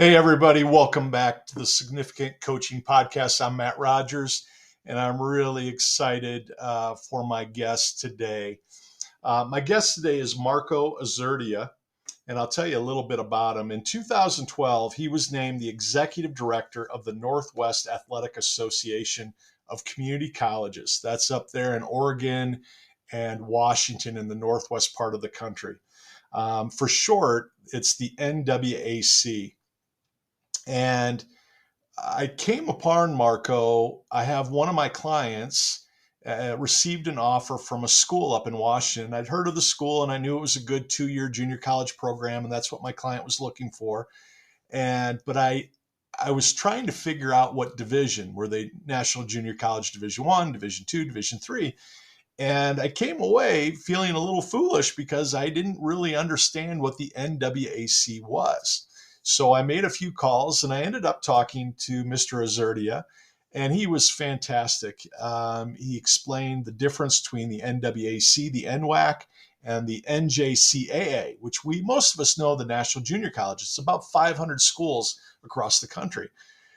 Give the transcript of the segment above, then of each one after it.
Hey, everybody, welcome back to the Significant Coaching Podcast. I'm Matt Rogers, and I'm really excited for my guest today. My guest today is Marco Azurdia, and I'll tell you a little bit about him. In 2012, he was named the Executive Director of the Northwest Athletic Association of Community Colleges. That's up there in Oregon and Washington in the northwest part of the country. For short, it's the NWAC. And I came upon Marco. I have one of my clients received an offer from a school up in Washington. I'd heard of the school and I knew it was a good 2-year junior college program, and that's what my client was looking for. But I was trying to figure out what division were they: National Junior College Division One, Division Two, Division Three. And I came away feeling a little foolish because I didn't really understand what the NWAC was. So I made a few calls and I ended up talking to Mr. Azurdia, and he was fantastic. He explained the difference between the NWAC, the NWAC, and the NJCAA, which most of us know the National Junior College. It's about 500 schools across the country.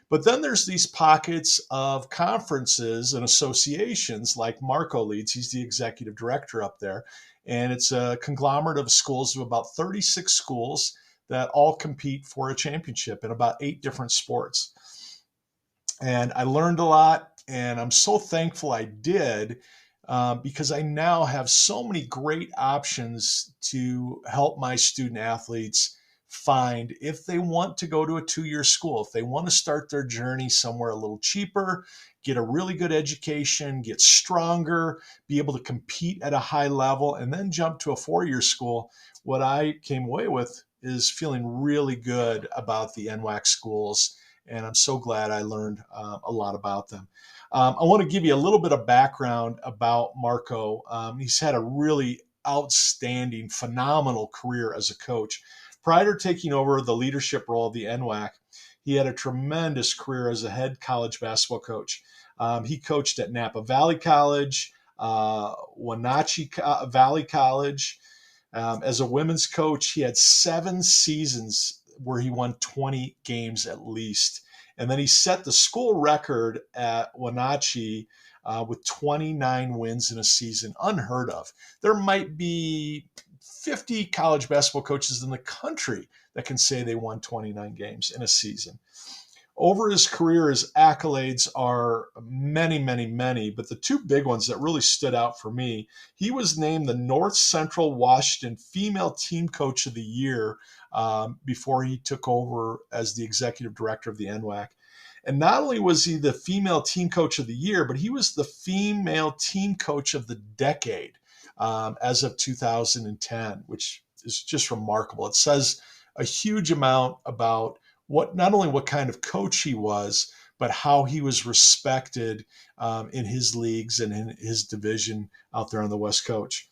But then there's these pockets of conferences and associations like Marco leads. He's the executive director up there. And it's a conglomerate of schools of about 36 schools that all compete for a championship in about 8 different sports. And I learned a lot, and I'm so thankful I did because I now have so many great options to help my student athletes find if they want to go to a 2-year school, if they want to start their journey somewhere a little cheaper, get a really good education, get stronger, be able to compete at a high level, and then jump to a 4-year school. What I came away with is feeling really good about the NWAC schools, and I'm so glad I learned a lot about them. I want to give you a little bit of background about Marco. He's had a really outstanding, phenomenal career as a coach. Prior to taking over the leadership role of the NWAC, he had a tremendous career as a head college basketball coach. He coached at Napa Valley College, Wenatchee Valley College. As a women's coach, he had 7 seasons where he won 20 games at least. And then he set the school record at Wenatchee with 29 wins in a season, unheard of. There might be 50 college basketball coaches in the country that can say they won 29 games in a season. Over his career, his accolades are many, many, many, but the 2 big ones that really stood out for me: he was named the North Central Washington Female Team Coach of the Year before he took over as the executive director of the NWAC. And not only was he the Female Team Coach of the Year, but he was the Female Team Coach of the Decade as of 2010, which is just remarkable. It says a huge amount about not only what kind of coach he was, but how he was respected in his leagues and in his division out there on the West Coast.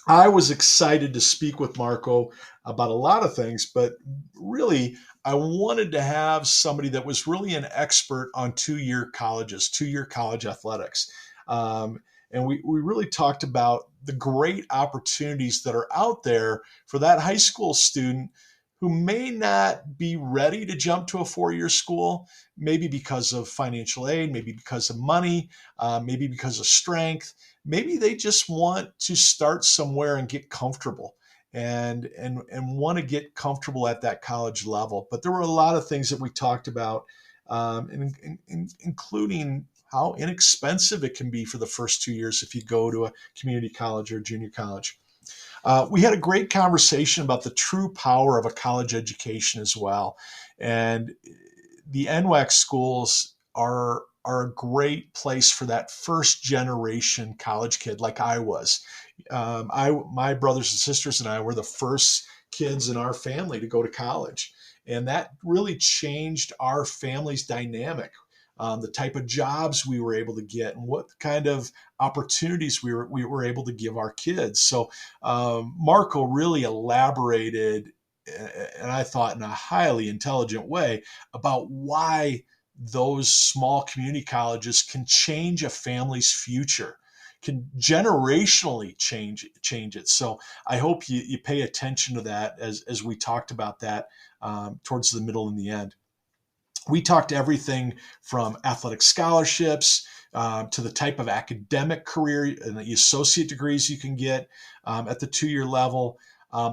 I was excited to speak with Marco about a lot of things, but really, I wanted to have somebody that was really an expert on 2-year colleges, 2-year college athletics. And we really talked about the great opportunities that are out there for that high school student who may not be ready to jump to a 4-year school, maybe because of financial aid, maybe because of money, maybe because of strength. Maybe they just want to start somewhere and get comfortable and want to get comfortable at that college level. But there were a lot of things that we talked about, including how inexpensive it can be for the first 2 years if you go to a community college or junior college. We had a great conversation about the true power of a college education as well. And the NWAC schools are a great place for that first generation college kid like I was. My brothers and sisters and I were the first kids in our family to go to college. And that really changed our family's dynamic. The type of jobs we were able to get and what kind of opportunities we were able to give our kids. So Marco really elaborated, and I thought in a highly intelligent way, about why those small community colleges can change a family's future. can generationally change it. So I hope you pay attention to that as we talked about that towards the middle and the end. We talked everything from athletic scholarships to the type of academic career and the associate degrees you can get at the 2-year level.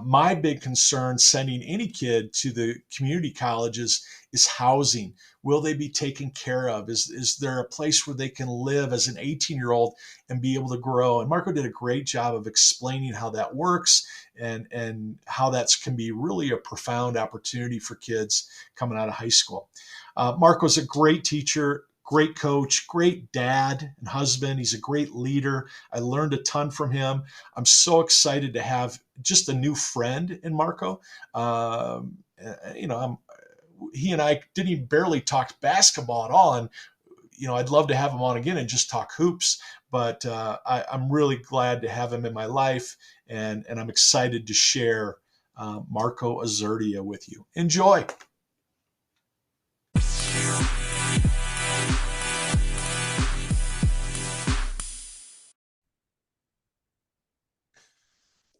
My big concern sending any kid to the community colleges is housing. Will they be taken care of? Is there a place where they can live as an 18-year-old and be able to grow? And Marco did a great job of explaining how that works and how that can be really a profound opportunity for kids coming out of high school. Marco's a great teacher, great coach, great dad and husband. He's a great leader. I learned a ton from him. I'm so excited to have just a new friend in Marco. He and I didn't even barely talk basketball at all. And, I'd love to have him on again and just talk hoops. But I'm really glad to have him in my life. And I'm excited to share Marco Azurdia with you. Enjoy.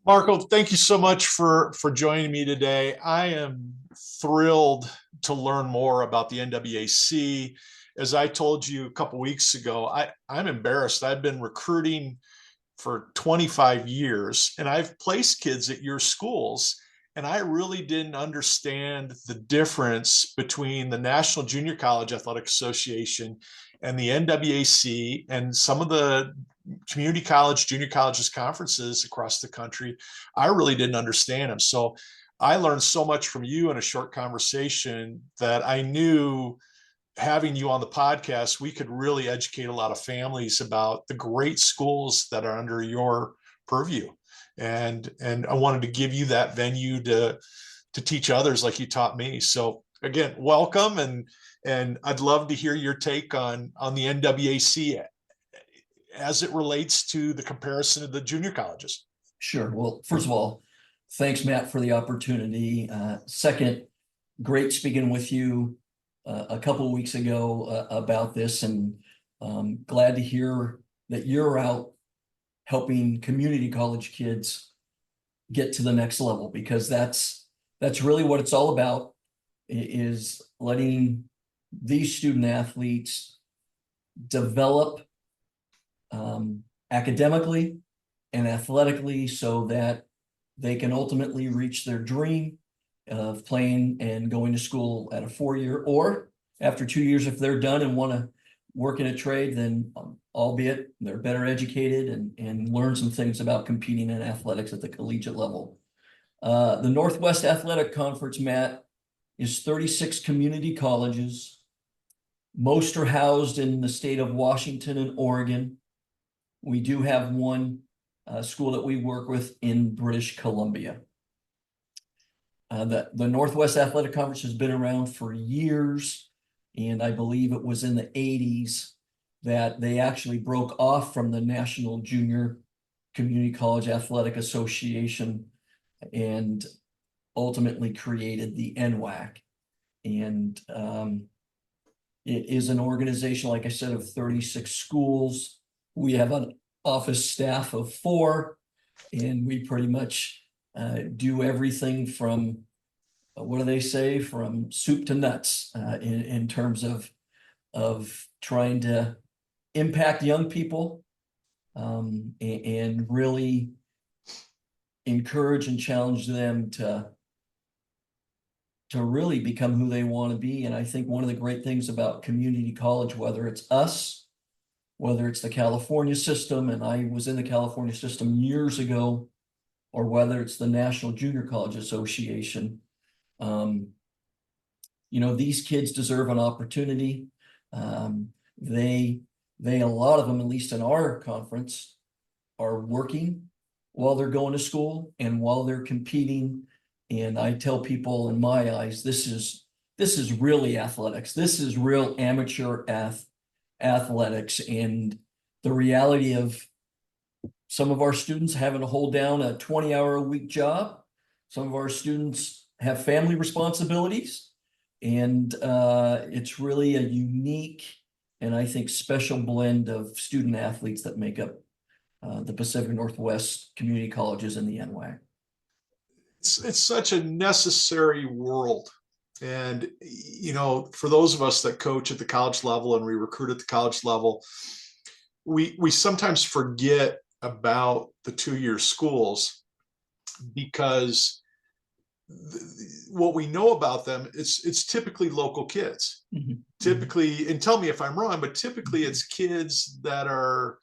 Marco, thank you so much for joining me today. I am thrilled to learn more about the NWAC. As I told you a couple weeks ago, I'm embarrassed. I've been recruiting for 25 years and I've placed kids at your schools, and I really didn't understand the difference between the National Junior College Athletic Association and the NWAC and some of the community college, junior colleges conferences across the country. I really didn't understand them. So I learned so much from you in a short conversation that I knew having you on the podcast, we could really educate a lot of families about the great schools that are under your purview. And I wanted to give you that venue to teach others like you taught me. So again, welcome. And I'd love to hear your take on the NWAC as it relates to the comparison of the junior colleges. Sure. Well, first of all, thanks, Matt, for the opportunity. Second, great speaking with you a couple of weeks ago about this, and glad to hear that you're out helping community college kids get to the next level, because that's really what it's all about, is letting these student athletes develop academically and athletically so that they can ultimately reach their dream of playing and going to school at a 4-year, or after 2 years, if they're done and want to work in a trade, then albeit they're better educated and learn some things about competing in athletics at the collegiate level. The Northwest Athletic Conference, Matt, is 36 community colleges. Most are housed in the state of Washington and Oregon. We do have one school that we work with in British Columbia. The Northwest Athletic Conference has been around for years, and I believe it was in the 80s that they actually broke off from the National Junior Community College Athletic Association and ultimately created the NWAC. And it is an organization, like I said, of 36 schools. We have an office staff of 4, and we pretty much do everything from, what do they say, from soup to nuts in terms of trying to impact young people and really encourage and challenge them to really become who they want to be. And I think one of the great things about community college, whether it's us, whether it's the California system, and I was in the California system years ago, or whether it's the National Junior College Association, these kids deserve an opportunity. They, a lot of them, at least in our conference, are working while they're going to school and while they're competing. And I tell people, in my eyes, this is really athletics. This is real amateur athletics. And the reality of some of our students having to hold down a 20-hour-a-week job. Some of our students have family responsibilities. And it's really a unique and I think special blend of student athletes that make up the Pacific Northwest community colleges and the NWAC. It's such a necessary world. And, for those of us that coach at the college level and we recruit at the college level, we sometimes forget about the 2-year schools because what we know about them, it's typically local kids. Mhm. Typically, and tell me if I'm wrong, but typically it's kids that are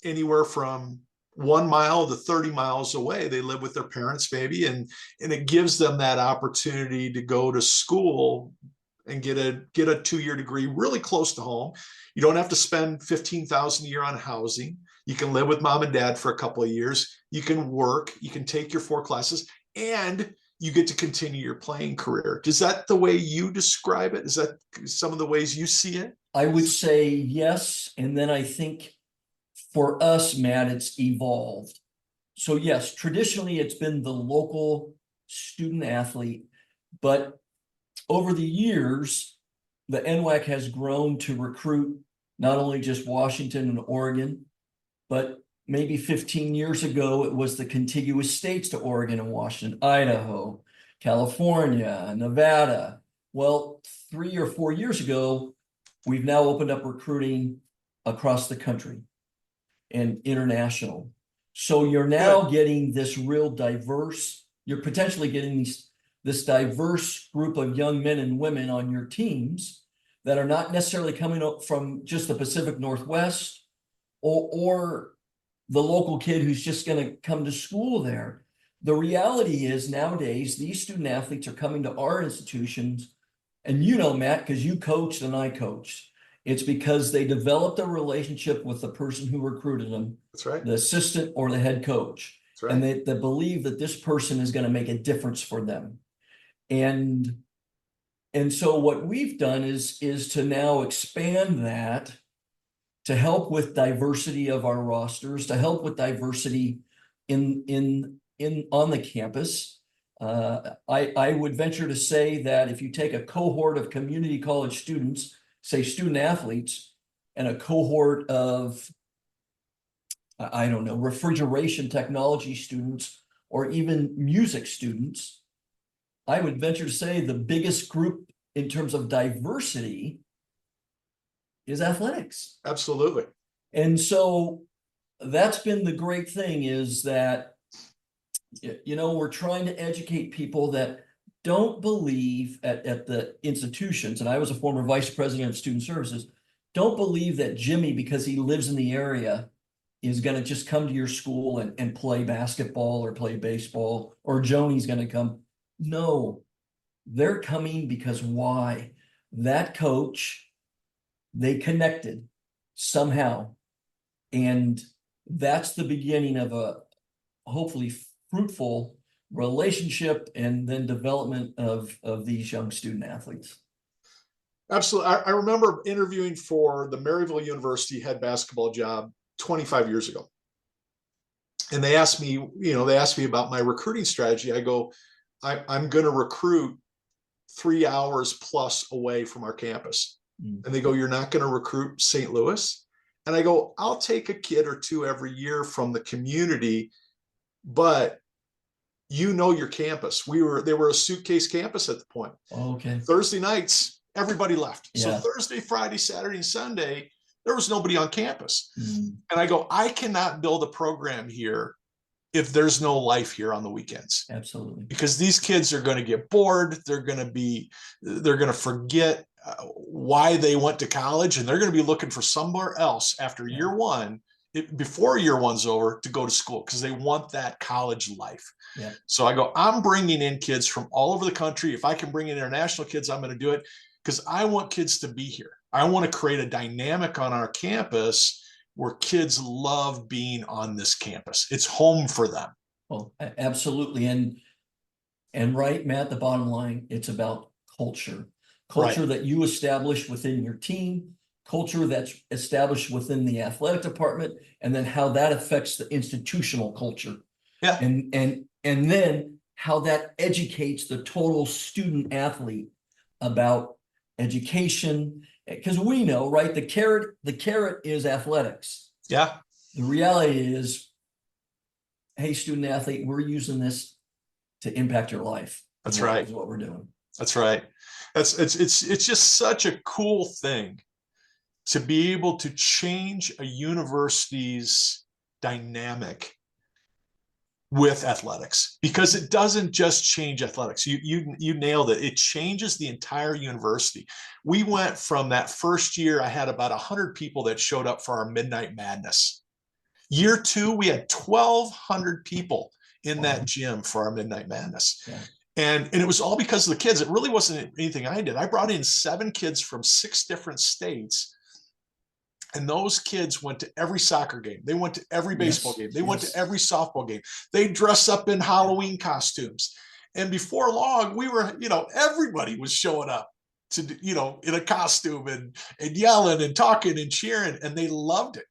anywhere from 1 mile to 30 miles away. They live with their parents maybe, and it gives them that opportunity to go to school and get a 2-year degree really close to home. You don't have to spend $15,000 a year on housing. You can live with mom and dad for a couple of years. You can work, you can take your 4 classes, and you get to continue your playing career. Is that the way you describe it? Is that some of the ways you see it? I would say yes. And then I think for us, Matt, it's evolved. So yes, traditionally it's been the local student athlete, but over the years, the NWAC has grown to recruit not only just Washington and Oregon, but maybe 15 years ago, it was the contiguous states to Oregon and Washington, Idaho, California, Nevada. Well, 3 or 4 years ago, we've now opened up recruiting across the country and international. So you're now getting this real diverse, you're potentially getting this diverse group of young men and women on your teams that are not necessarily coming up from just the Pacific Northwest or the local kid who's just going to come to school there. The reality is nowadays, these student athletes are coming to our institutions, and Matt, because you coached and I coached, it's because they developed a relationship with the person who recruited them. That's right. The assistant or the head coach. That's right. And they believe that this person is going to make a difference for them. And so what we've done is to now expand that to help with diversity of our rosters, to help with diversity in on the campus. I would venture to say that if you take a cohort of community college students, say student athletes, and a cohort of, I don't know, refrigeration technology students, or even music students, I would venture to say the biggest group in terms of diversity is athletics. Absolutely. And so that's been the great thing, is that, we're trying to educate people that don't believe at the institutions, and I was a former vice president of student services, don't believe that Jimmy, because he lives in the area, is going to just come to your school and play basketball or play baseball, or Joni's going to come. No, they're coming because why? That coach, they connected somehow. And that's the beginning of a hopefully fruitful relationship and then development of these young student athletes. Absolutely. I remember interviewing for the Maryville University head basketball job 25 years ago. And they asked me about my recruiting strategy. I go, I'm going to recruit 3 hours plus away from our campus. And they go, you're not going to recruit St. Louis? And I go, I'll take a kid or two every year from the community, but your campus. They were a suitcase campus at the point. Oh, okay. Thursday nights, everybody left. Yeah. So Thursday, Friday, Saturday, and Sunday, there was nobody on campus. Mm. And I go, I cannot build a program here if there's no life here on the weekends. Absolutely. Because these kids are going to get bored. They're going to forget why they went to college, and they're going to be looking for somewhere else after year one, before year one's over, to go to school, because they want that college life. Yeah. So I go, I'm bringing in kids from all over the country. If I can bring in international kids, I'm going to do it, because I want kids to be here. I want to create a dynamic on our campus where kids love being on this campus. It's home for them. Well, absolutely. And right, Matt, the bottom line, it's about culture. Culture Right. that you establish within your team, culture that's established within the athletic department, and then how that affects the institutional culture. Yeah. And then how that educates the total student athlete about education. Because we know, right, the carrot is athletics. Yeah. The reality is, hey, student athlete, we're using this to impact your life. That's right. Is what we're doing. That's right. It's just such a cool thing to be able to change a university's dynamic with athletics, because it doesn't just change athletics. You nailed it. It changes the entire university. We went from that first year, I had about 100 people that showed up for our Midnight Madness. Year two, we had 1,200 people in that gym for our Midnight Madness. Yeah. And it was all because of the kids. It really wasn't anything I did. I brought in 7 kids from 6 different states. And those kids went to every soccer game. They went to every baseball game. They went to every softball game. They dress up in Halloween costumes. And before long, we were, everybody was showing up to, in a costume and yelling and talking and cheering. And they loved it.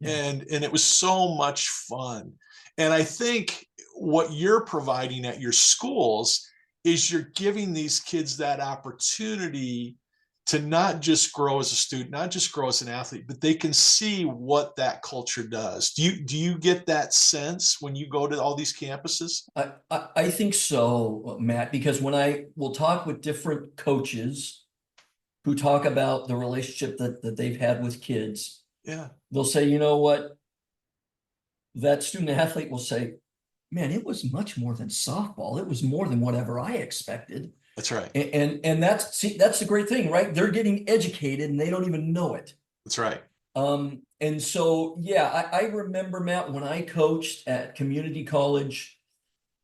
Yeah. And it was so much fun. And I think what you're providing at your schools is you're giving these kids that opportunity to not just grow as a student, not just grow as an athlete, but they can see what that culture does. Do you get that sense when you go to all these campuses? I think so, Matt, because when I will talk with different coaches who talk about the relationship that they've had with kids, yeah, they'll say, you know what? That student athlete will say, man, it was much more than softball. It was more than whatever I expected. That's right. And that's the great thing, right? They're getting educated and they don't even know it. That's right. And so, yeah, I remember, Matt, when I coached at community college,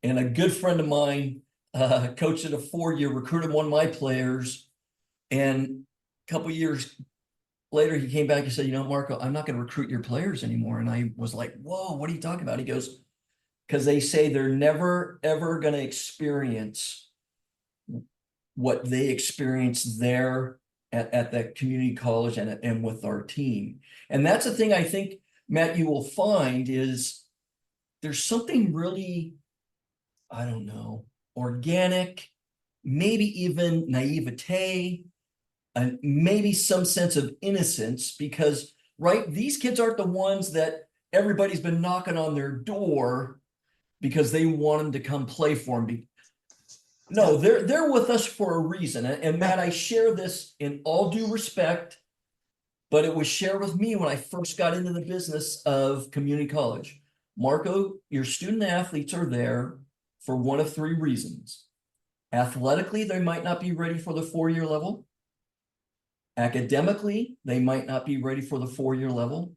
and a good friend of mine coached at a 4-year, recruited one of my players, and a couple years later, he came back and said, Marco, I'm not going to recruit your players anymore. And I was like, whoa, what are you talking about? He goes, because they say they're never, ever going to experience what they experienced there at that community college and with our team. And that's the thing I think, Matt, you will find is there's something really, I don't know, organic, maybe even naivete, and maybe some sense of innocence, because, right, these kids aren't the ones that everybody's been knocking on their door because they want them to come play for them. No, they're with us for a reason. And Matt, I share this in all due respect, but it was shared with me when I first got into the business of community college. Marco, your student athletes are there for one of 3 reasons. Athletically, they might not be ready for the 4-year level. Academically, they might not be ready for the 4-year level.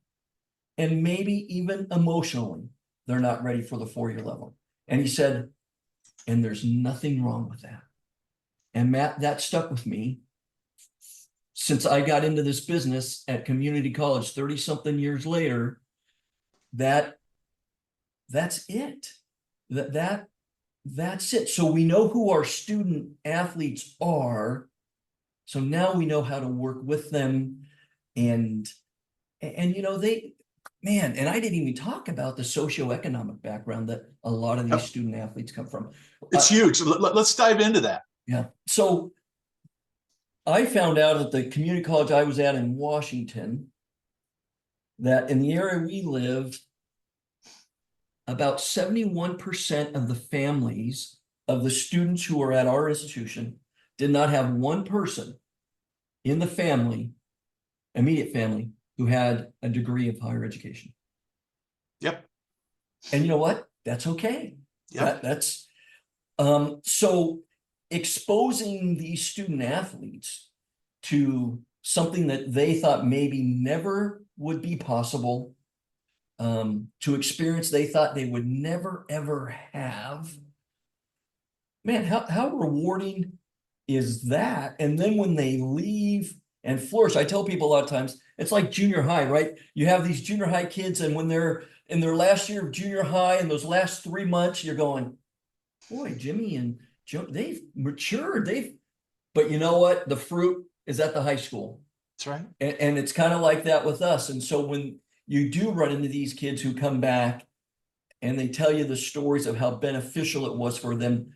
And maybe even emotionally, they're not ready for the 4-year level. And he said, and there's nothing wrong with that. And Matt, that stuck with me since I got into this business at community college 30-something years later. That's it. That's it. So we know who our student athletes are. So now we know how to work with them. And man, and I didn't even talk about the socioeconomic background that a lot of these student athletes come from. It's huge. Let's dive into that. Yeah. So I found out at the community college I was at in Washington that in the area we lived, about 71% of the families of the students who are at our institution did not have one person in the family, immediate family, who had a degree of higher education. Yep. And you know what? That's okay. Yeah. That's so exposing these student athletes to something that they thought maybe never would be possible, to experience they thought they would never ever have. Man, how rewarding is that? And then when they leave and flourish, I tell people a lot of times, it's like junior high, right? You have these junior high kids, and when they're in their last year of junior high, and those last 3 months, you're going, boy, Jimmy and Joe, they've matured. But you know what? The fruit is at the high school. That's right. And it's kind of like that with us. And so when you do run into these kids who come back and they tell you the stories of how beneficial it was for them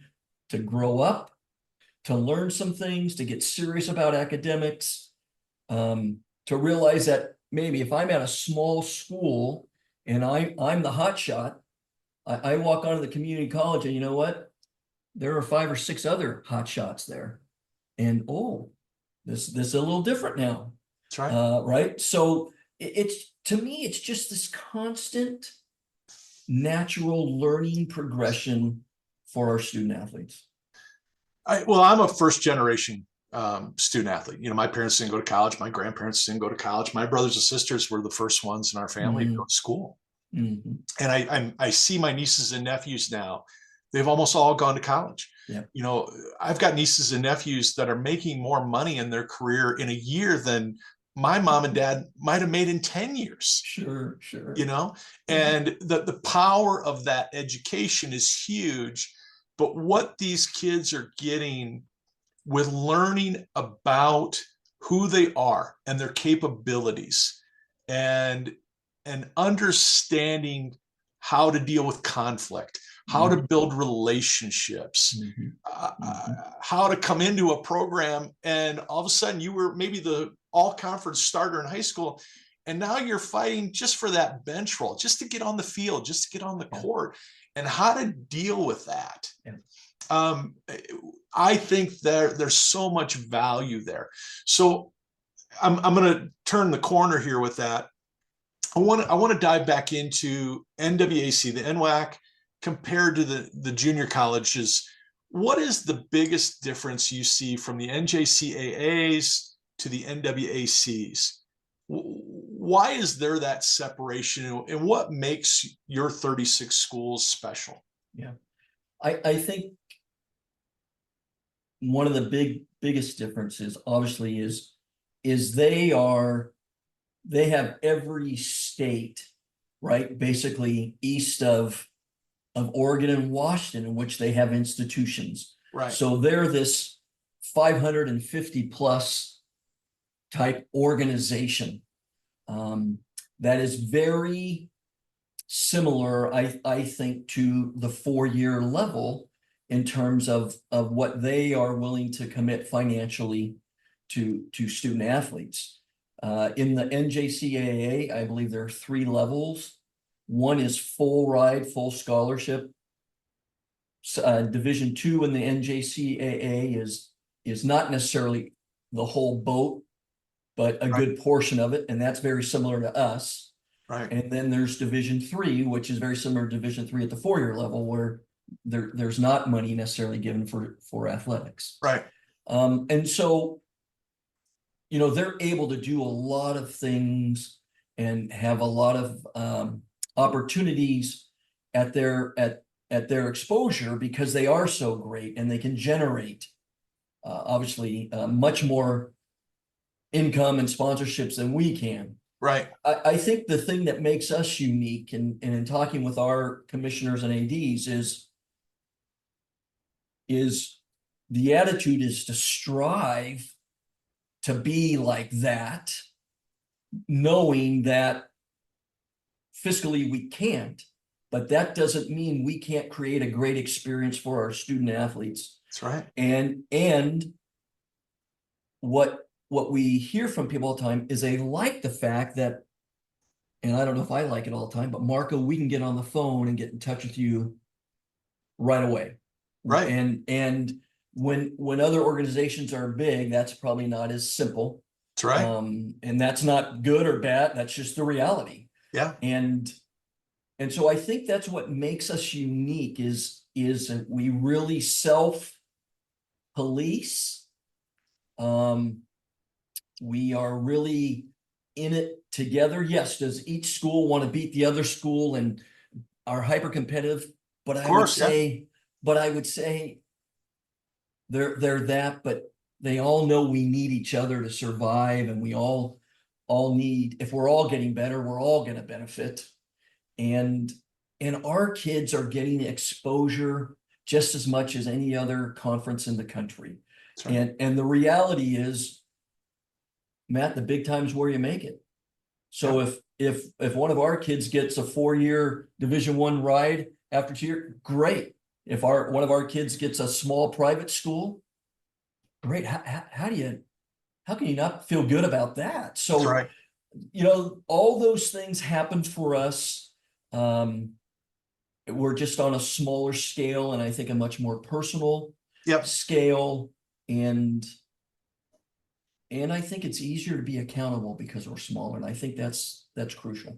to grow up, to learn some things, to get serious about academics, to realize that maybe if I'm at a small school and I'm the hot shot. I walk onto the community college, and you know what? There are 5 or 6 other hot shots there. And oh, this is a little different now. That's right. Right. So it's, to me, it's just this constant natural learning progression for our student athletes. Well, I'm a first generation student athlete. You know, my parents didn't go to college. My grandparents didn't go to college. My brothers and sisters were the first ones in our family to go to school. And I see my nieces and nephews now. They've almost all gone to college. Yeah. You know, I've got nieces and nephews that are making more money in their career in a year than my mom and dad might have made in 10 years. Sure, sure. You know, and the power of that education is huge. But what these kids are getting with learning about who they are and their capabilities, and understanding how to deal with conflict, how to build relationships, how to come into a program, and all of a sudden you were maybe the all conference starter in high school, and now you're fighting just for that bench role, just to get on the field, just to get on the court, and how to deal with that. I think there's so much value there. So I'm going to turn the corner here with that. I want to dive back into NWAC, the NWAC, compared to the junior colleges. What is the biggest difference you see from the NJCAAs to the NWACs? Why is there that separation, and what makes your 36 schools special? Yeah, I think one of the biggest differences, obviously, is they have every state, right, basically east of Oregon and Washington, in which they have institutions. Right. So they're this 550 plus type organization that is very similar, I think, to the 4-year level in terms of what they are willing to commit financially to student athletes. In the NJCAA, I believe there are 3 levels. One is full ride, full scholarship. Division 2 in the NJCAA is not necessarily the whole boat, but a good portion of it, and that's very similar to us. Right. And then there's Division 3, which is very similar to Division 3 at the 4-year level, where there's not money necessarily given for athletics. Right. And so, you know, they're able to do a lot of things and have a lot of opportunities at their exposure, because they are so great and they can generate obviously much more income and sponsorships than we can. Right. I think the thing that makes us unique, and in talking with our commissioners and ADs, is the attitude is to strive to be like that, knowing that fiscally we can't, but that doesn't mean we can't create a great experience for our student athletes. That's right. And what we hear from people all the time is they like the fact that, and I don't know if I like it all the time, but Marco, we can get on the phone and get in touch with you right away. Right. And when other organizations are big, that's probably not as simple. That's right. And that's not good or bad. That's just the reality. Yeah. And so I think that's what makes us unique is that we really self-police. We are really in it together. Yes, does each school want to beat the other school and are hyper competitive? But I would say they're that, but they all know we need each other to survive, and we all need, if we're all getting better, we're all going to benefit. And our kids are getting exposure just as much as any other conference in the country. Right. And the reality is, Matt, the big time's where you make it. So if one of our kids gets a 4-year Division I ride after 2 years, great. If one of our kids gets a small private school, great. How can you not feel good about that? So, right. You know, all those things happen for us. Um, we're just on a smaller scale, and I think a much more personal Yep. scale. And I think it's easier to be accountable because we're smaller. And I think that's crucial.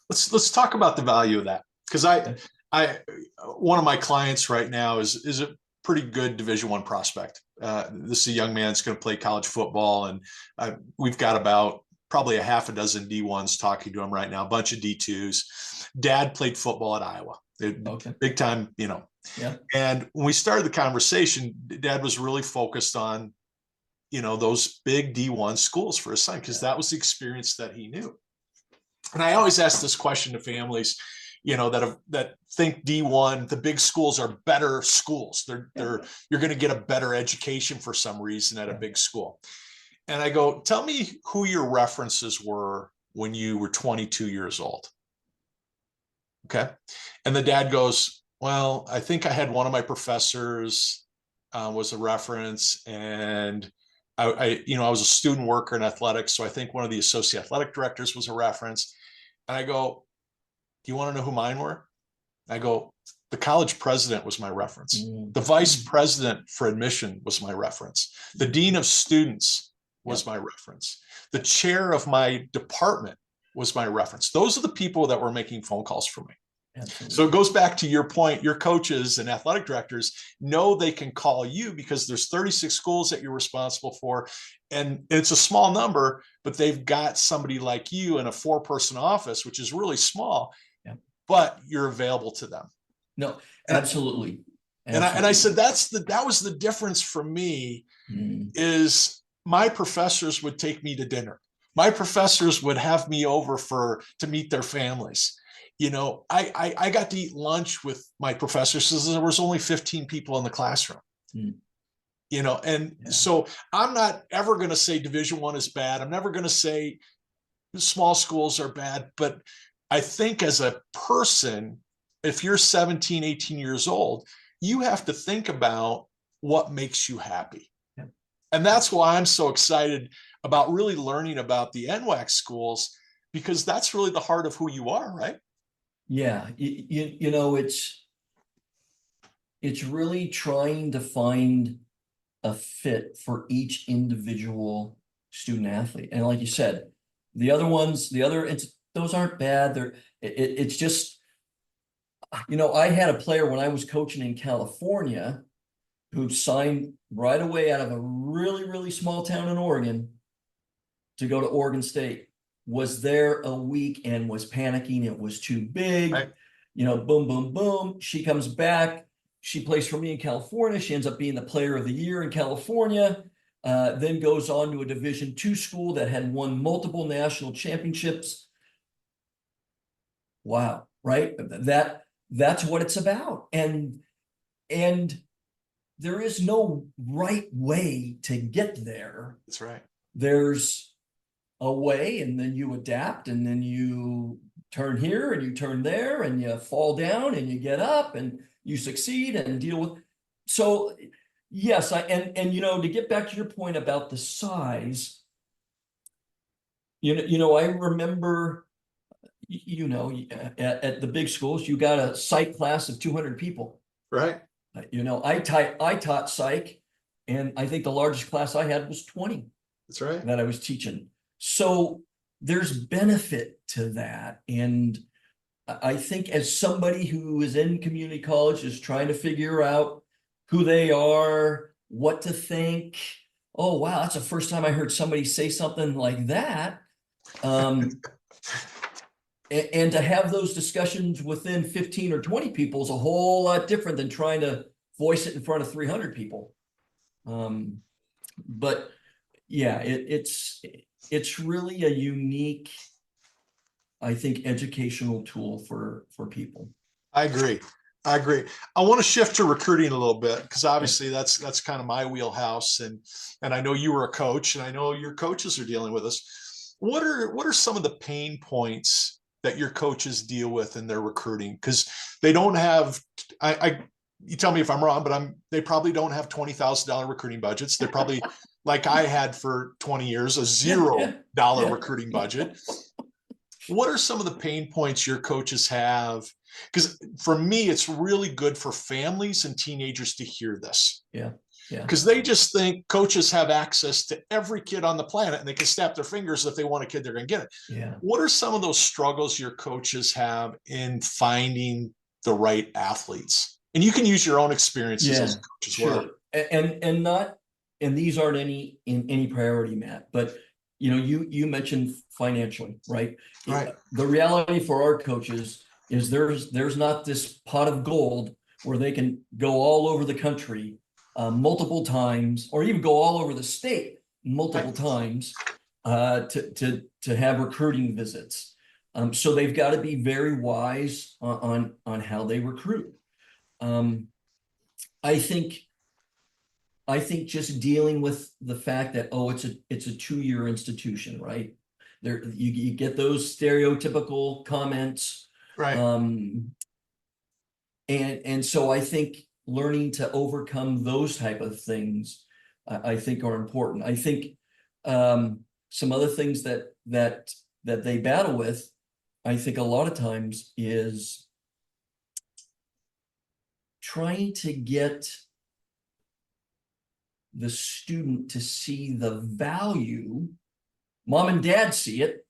Let's talk about the value of that, because I one of my clients right now is a pretty good Division I prospect. This is a young man that's going to play college football, and we've got about probably a half a dozen D1s talking to him right now, a bunch of D2s. Dad played football at Iowa, Okay. big time, Yeah. And when we started the conversation, Dad was really focused on, those big D1 schools for his son, because that was the experience that he knew. And I always ask this question to families, that think D1, the big schools are better schools. You're going to get a better education for some reason at a big school. And I go, tell me who your references were when you were 22 years old. Okay. And the dad goes, well, I think I had one of my professors was a reference, and I was a student worker in athletics. So I think one of the associate athletic directors was a reference. And I go, do you want to know who mine were? I go, the college president was my reference. The vice president for admission was my reference. The dean of students was my reference. The chair of my department was my reference. Those are the people that were making phone calls for me. Absolutely. So it goes back to your point. Your coaches and athletic directors know they can call you because there's 36 schools that you're responsible for. And it's a small number, but they've got somebody like you in a 4-person office, which is really small, but you're available to them. No, absolutely. And I said, that was the difference for me, is my professors would take me to dinner. My professors would have me over to meet their families. I got to eat lunch with my professors because there was only 15 people in the classroom. So I'm not ever going to say Division I is bad. I'm never going to say small schools are bad, but I think as a person, if you're 17, 18 years old, you have to think about what makes you happy. And that's why I'm so excited about really learning about the NWAC schools, because that's really the heart of who you are, right? Yeah. It's really trying to find a fit for each individual student athlete. And like you said, those aren't bad. It's just, I had a player when I was coaching in California who signed right away out of a really, really small town in Oregon to go to Oregon State, was there a week and was panicking. It was too big, right. Boom, boom, boom. She comes back. She plays for me in California. She ends up being the player of the year in California, then goes on to a Division II school that had won multiple national championships. Wow, right? That's what it's about. And there is no right way to get there. That's right. There's a way, and then you adapt, and then you turn here and you turn there, and you fall down and you get up and you succeed and deal with. So yes, to get back to your point about the size, I remember, at the big schools, you got a psych class of 200 people. Right. I taught psych, and I think the largest class I had was 20. That's right. That I was teaching. So there's benefit to that. And I think as somebody who is in community college, is trying to figure out who they are, what to think. Oh, wow, that's the first time I heard somebody say something like that. And to have those discussions within 15 or 20 people is a whole lot different than trying to voice it in front of 300 people. But yeah, it's really a unique, I think, educational tool for people. I agree. I want to shift to recruiting a little bit, because obviously that's kind of my wheelhouse, and I know you were a coach, and I know your coaches are dealing with this. What are some of the pain points that your coaches deal with in their recruiting? Because they don't have, you tell me if I'm wrong, but they probably don't have $20,000 recruiting budgets. They're probably like I had for 20 years, a $0 recruiting budget. What are some of the pain points your coaches have? Because for me, it's really good for families and teenagers to hear this. Yeah, yeah, Because they just think coaches have access to every kid on the planet and they can snap their fingers. If they want a kid, they're going to get it. yeah, What are some of those struggles your coaches have in finding the right athletes? And you can use your own experiences as yeah, a coach as well. sure. And not, and these aren't any priority, Matt, but you mentioned financially, right? Right. The reality for our coaches is there's not this pot of gold where they can go all over the country multiple times, or even go all over the state multiple Right. times to have recruiting visits. So they've got to be very wise on how they recruit. Um, I think just dealing with the fact that, oh, it's a 2-year institution, right? There you get those stereotypical comments. Right. Um, and so I think learning to overcome those type of things, I think are important. I think some other things that they battle with, I think a lot of times, is trying to get the student to see the value. Mom and dad see it,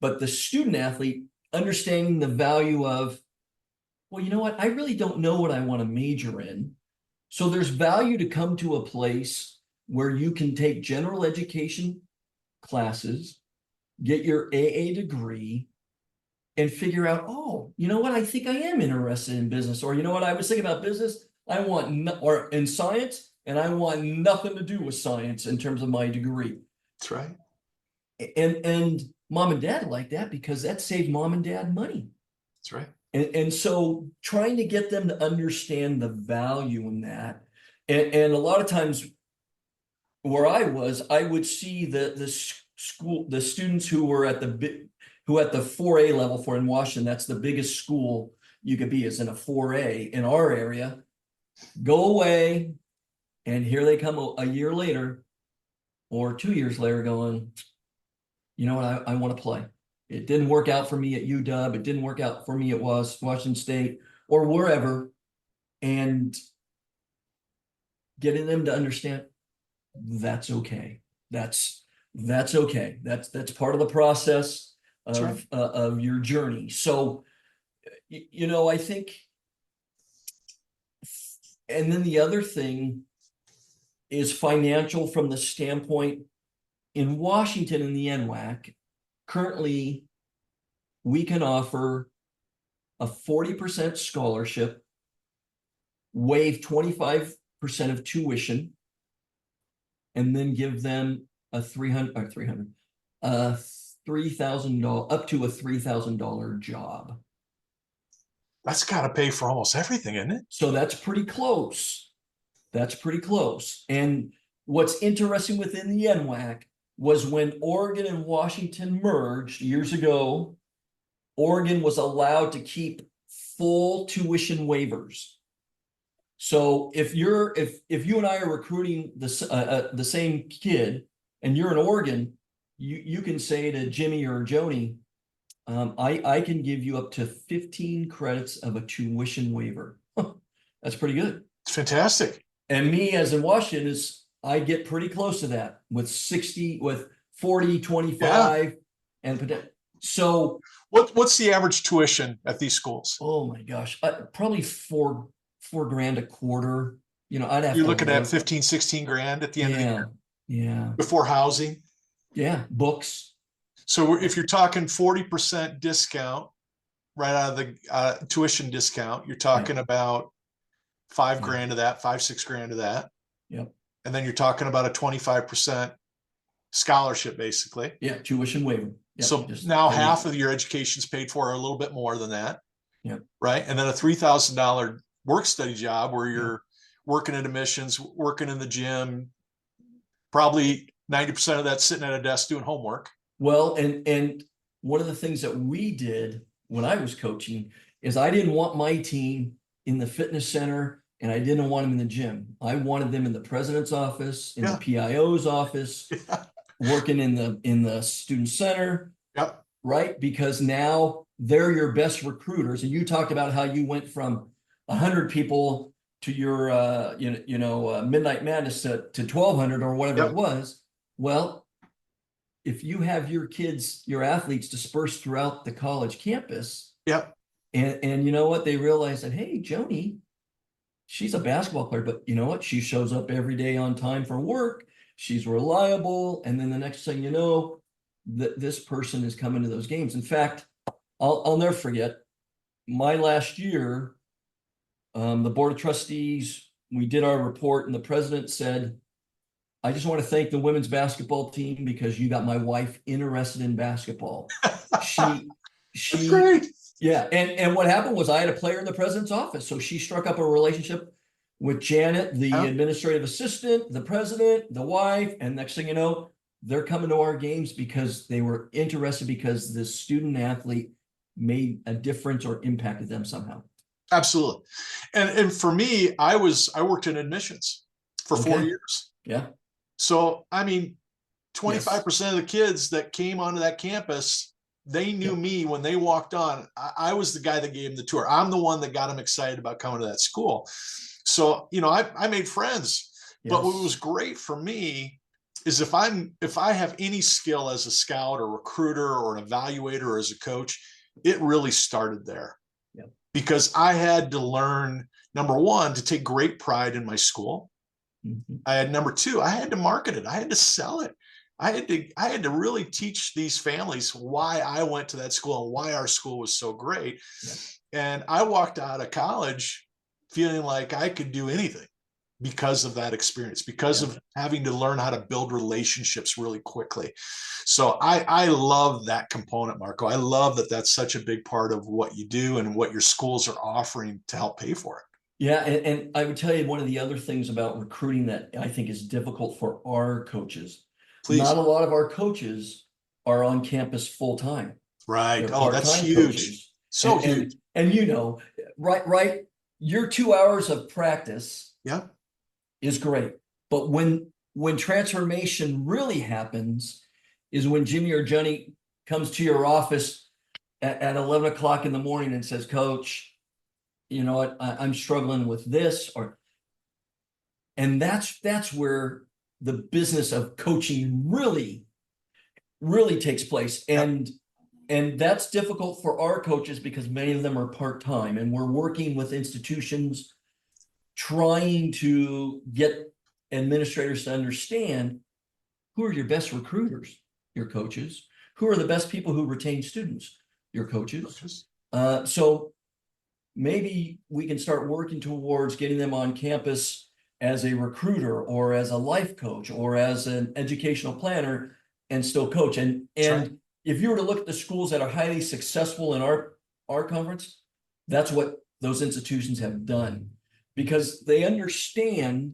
but the student athlete understanding the value of, well, you know what? I really don't know what I want to major in. So there's value to come to a place where you can take general education classes, get your AA degree, and figure out, oh, you know what? I think I am interested in business. Or you know what? I was thinking about business. I want, or in science, and I want nothing to do with science in terms of my degree. That's right. And mom and dad like that because that saved mom and dad money. That's right. And so trying to get them to understand the value in that. And a lot of times where I would see the school, the students who were at the 4A level, for in Washington, that's the biggest school you could be, is in a 4A in our area, go away, and here they come a year later or 2 years later going, you know what, I want to play. It didn't work out for me at UW. It didn't work out for me at Washington State or wherever. And getting them to understand that's okay. That's okay. That's part of the process of your journey. So, I think, and then the other thing is financial from the standpoint in Washington in the NWAC. Currently, we can offer a 40% scholarship, waive 25% of tuition, and then give them a $3,000 up to a $3,000 job. That's got to pay for almost everything, isn't it? So that's pretty close. That's pretty close. And what's interesting within the NWAC was when Oregon and Washington merged years ago, Oregon was allowed to keep full tuition waivers. So if you and I are recruiting the same kid and you're in Oregon, you can say to Jimmy or Joni, I can give you up to 15 credits of a tuition waiver. That's pretty good. It's fantastic. And me, as in Washington, I get pretty close to that with 40, 25, yeah. And so what's the average tuition at these schools? Oh my gosh, probably $4 grand a quarter. I'd have. You're looking at 15, 16 grand at the end of the year. Yeah. Before housing. Yeah, books. So if you're talking 40% discount right out of the tuition discount, you're talking about $5 grand of that, 5-6 grand of that. Yep. And then you're talking about a 25% scholarship, basically. Yeah, tuition waiver. Yep. So now half of your education's paid for, or a little bit more than that. Yep. Right. And then a $3,000 work study job where you're working at admissions, working in the gym, probably 90% of that sitting at a desk doing homework. Well, and one of the things that we did when I was coaching is I didn't want my team in the fitness center and I didn't want them in the gym. I wanted them in the president's office, in the PIO's office, working in the student center. Yep. right? Because now they're your best recruiters. And you talked about how you went from 100 people to your Midnight Madness to 1,200 or whatever it Yep. was. Well, if you have your kids, your athletes dispersed throughout the college campus, Yep. and you know what? They realize that, hey, Joni, she's a basketball player, but you know what? She shows up every day on time for work. She's reliable. And then the next thing you know, this person is coming to those games. In fact, I'll never forget my last year, the board of trustees, we did our report, and the president said, I just want to thank the women's basketball team because you got my wife interested in basketball. She, That's she, great. yeah. And what happened was I had a player in the president's office. So she struck up a relationship with Janet, the Huh? administrative assistant, the president, the wife. And next thing you know, they're coming to our games because they were interested because the student athlete made a difference or impacted them somehow. Absolutely. And for me, I worked in admissions for 4 years. Yeah. So, I mean, Yes. 25% of the kids that came onto that campus, they knew Yep. me when they walked on. I was the guy that gave them the tour. I'm the one that got them excited about coming to that school. So, I made friends. But what was Yes. great for me is if I have any skill as a scout or recruiter or an evaluator or as a coach, it really started there. Yep. Because I had to learn, number one, to take great pride in my school. Mhm. I had number two, I had to market it. I had to sell it. I had to really teach these families why I went to that school and why our school was so great. Yep. And I walked out of college feeling like I could do anything because of that experience, because Yep. of having to learn how to build relationships really quickly. So I love that component, Marco. I love that that's such a big part of what you do and what your schools are offering to help pay for it. Yeah, and I would tell you one of the other things about recruiting that I think is difficult for our coaches. Not Please. a lot of our coaches are on campus full time. Right. They're Oh, that's part-time huge. coaches. So And huge. and and right, your 2 hours of practice Yeah. is great. But when transformation really happens is when Jimmy or Johnny comes to your office at 11 o'clock in the morning and says, Coach, you know what, I'm struggling with this, and that's where the business of coaching really takes place. Yep. And that's difficult for our coaches because many of them are part-time, and we're working with institutions trying to get administrators to understand who are your best recruiters, your coaches, who are the best people who retain students, your coaches. So maybe we can start working towards getting them on campus as a recruiter or as a life coach or as an educational planner and still coach. That's right. And if you were to look at the schools that are highly successful in our conference, that's what those institutions have done because they understand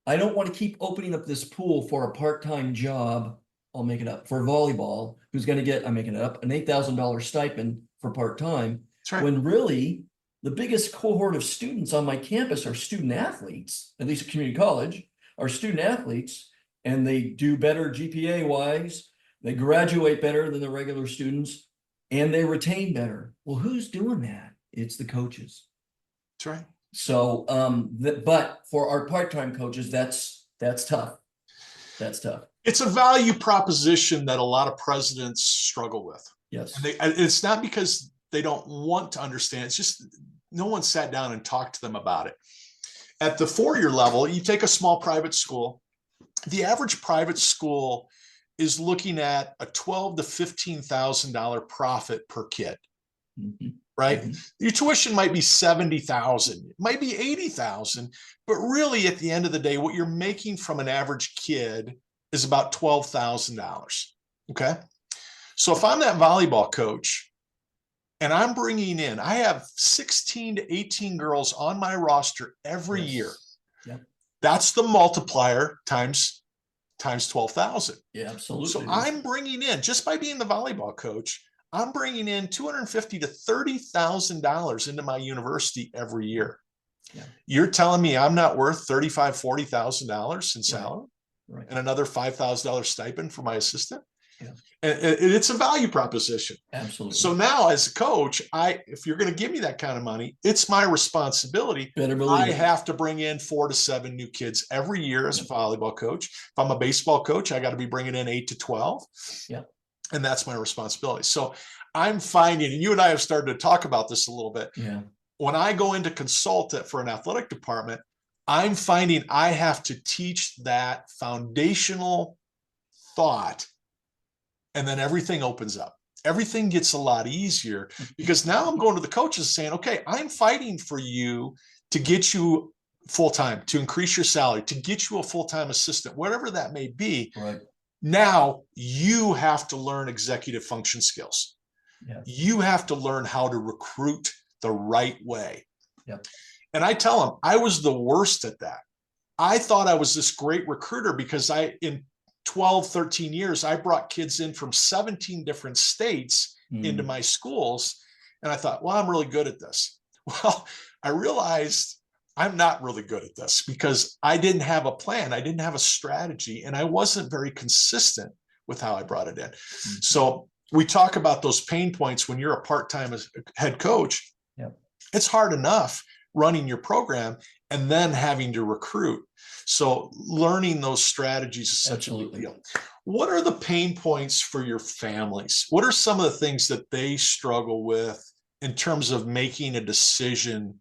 I don't want to keep opening up this pool for a part-time job. I'll make it up for volleyball, who's going to get, I'm making it up, an $8,000 stipend for part-time. That's right. When really the biggest cohort of students on my campus are student athletes, at least at community college, are student athletes, and they do better GPA wise. They graduate better than the regular students, and they retain better. Well, who's doing that? It's the coaches. That's right. So, but for our part-time coaches, that's tough. That's tough. It's a value proposition that a lot of presidents struggle with. Yes. And it's not because they don't want to understand. It's just no one sat down and talked to them about it. At the 4-year level, you take a small private school. The average private school is looking at a $12,000 to $15,000 profit per kid. Mhm. Right? Mhm. Your tuition might be 70,000, it might be 80,000, but really at the end of the day, what you're making from an average kid is about $12,000. Okay. So if I'm that volleyball coach and I'm bringing in, I have 16 to 18 girls on my roster every year. Yes. Yep. That's the multiplier times 12,000. Yeah, absolutely. So I'm bringing in, just by being the volleyball coach, I'm bringing in $250,000 to $30,000 into my university every year. Yeah. You're telling me I'm not worth $35,000 to $40,000 in salary, right. and another $5,000 stipend for my assistant? Yeah, And it's a value proposition. absolutely. So now as a coach, if you're going to give me that kind of money, it's my responsibility. Better believe I it. have to bring in 4 to 7 new kids every year as a Yep. volleyball coach. If I'm a baseball coach, I got to be bringing in 8 to 12. Yeah. And that's my responsibility. So I'm finding, and you and I have started to talk about this a little bit. Yeah. When I go into consult for an athletic department, I'm finding I have to teach that foundational thought, and then everything opens up. Everything gets a lot easier because now I'm going to the coaches saying, okay, I'm fighting for you to get you full-time, to increase your salary, to get you a full-time assistant, whatever that may be. Right. Now you have to learn executive function skills. Yeah. You have to learn how to recruit the right way. Yep. And I tell them I was the worst at that. I thought I was this great recruiter because in 12, 13 years, I brought kids in from 17 different states into my schools. And I thought, well, I'm really good at this. Well, I realized I'm not really good at this because I didn't have a plan. I didn't have a strategy, and I wasn't very consistent with how I brought it in. So we talk about those pain points when you're a part-time head coach. Yep. It's hard enough running your program and then having to recruit. So learning those strategies is such a big deal. What are the pain points for your families? What are some of the things that they struggle with in terms of making a decision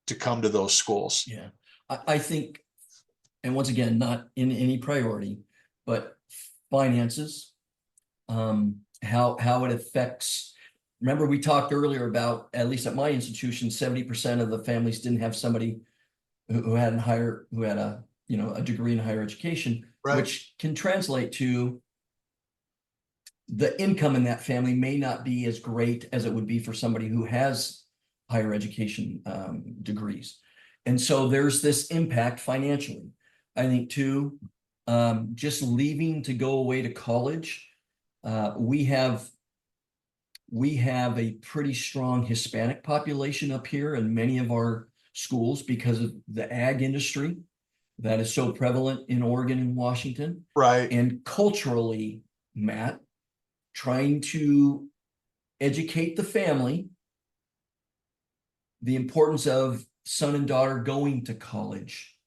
to come to those schools? Yeah, I think, and once again, not in any priority, but finances, how it affects. Remember, we talked earlier about, at least at my institution, 70% of the families didn't have somebody who had a degree in higher education, Right. which can translate to the income in that family may not be as great as it would be for somebody who has higher education degrees. And so there's this impact financially. I think too, just leaving to go away to college, we have a pretty strong Hispanic population up here in many of our schools because of the ag industry that is so prevalent in Oregon and Washington. Right. And culturally, Matt, trying to educate the family the importance of son and daughter going to college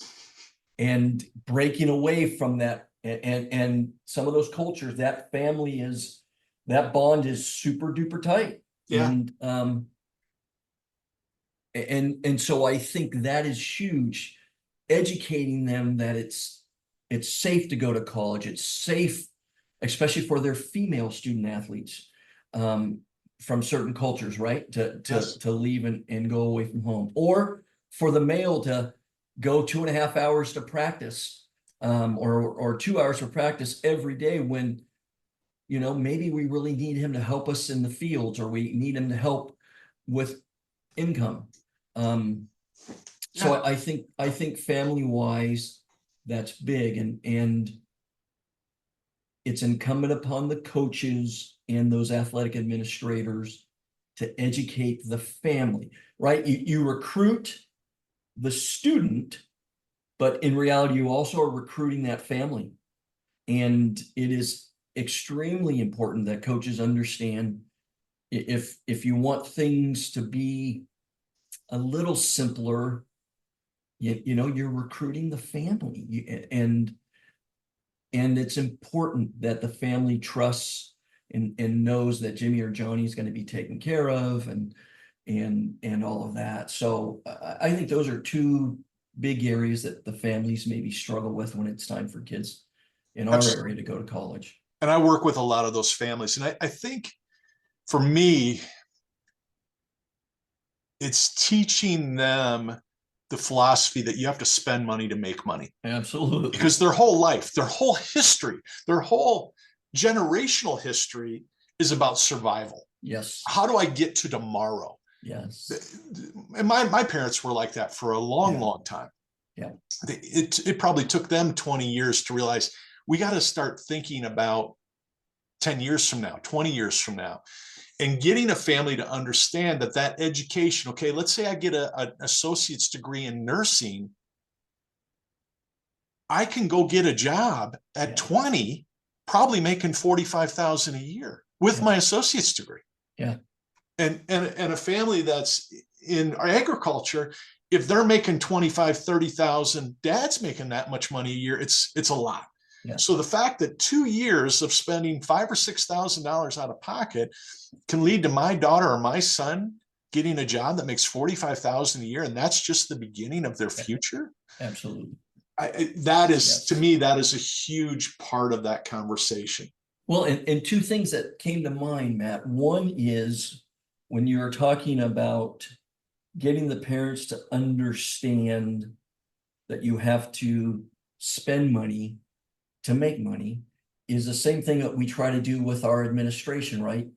and breaking away from that, and some of those cultures, that bond is super duper tight. Yeah. And so I think that is huge, educating them that it's safe to go to college. It's safe, especially for their female student athletes, from certain cultures, right? To leave and go away from home, or for the male to go 2.5 hours to practice, or 2 hours for practice every day when, maybe we really need him to help us in the fields, or we need him to help with income. So I think family wise, that's big, and it's incumbent upon the coaches and those athletic administrators to educate the family, right? You recruit the student, but in reality, you also are recruiting that family. And it is extremely important that coaches understand, if you want things to be a little simpler, you're recruiting the family, and it's important that the family trusts and knows that Jimmy or Johnny is going to be taken care of, and all of that. So I think those are two big areas that the families maybe struggle with when it's time for kids in our area to go to college. And I work with a lot of those families. And I think for me, it's teaching them the philosophy that you have to spend money to make money. Absolutely. Because their whole life, their whole history, their whole generational history is about survival. Yes. How do I get to tomorrow? Yes. And my parents were like that for a long time. Yeah. It probably took them 20 years to realize we got to start thinking about 10 years from now, 20 years from now, and getting a family to understand that education, okay, let's say I get an associate's degree in nursing, I can go get a job at 20 probably making 45,000 a year with Yeah. my associate's degree. Yeah. And a family that's in agriculture, if they're making 25, 30,000, dad's making that much money a year, it's a lot. Yeah. So the fact that 2 years of spending $5,000 or $6,000 out of pocket can lead to my daughter or my son getting a job that makes 45,000 a year, and that's just the beginning of their future. Absolutely. That is, Yes. to me, that is a huge part of that conversation. Well, and two things that came to mind, Matt. One is when you're talking about getting the parents to understand that you have to spend money to make money is the same thing that we try to do with our administration, right?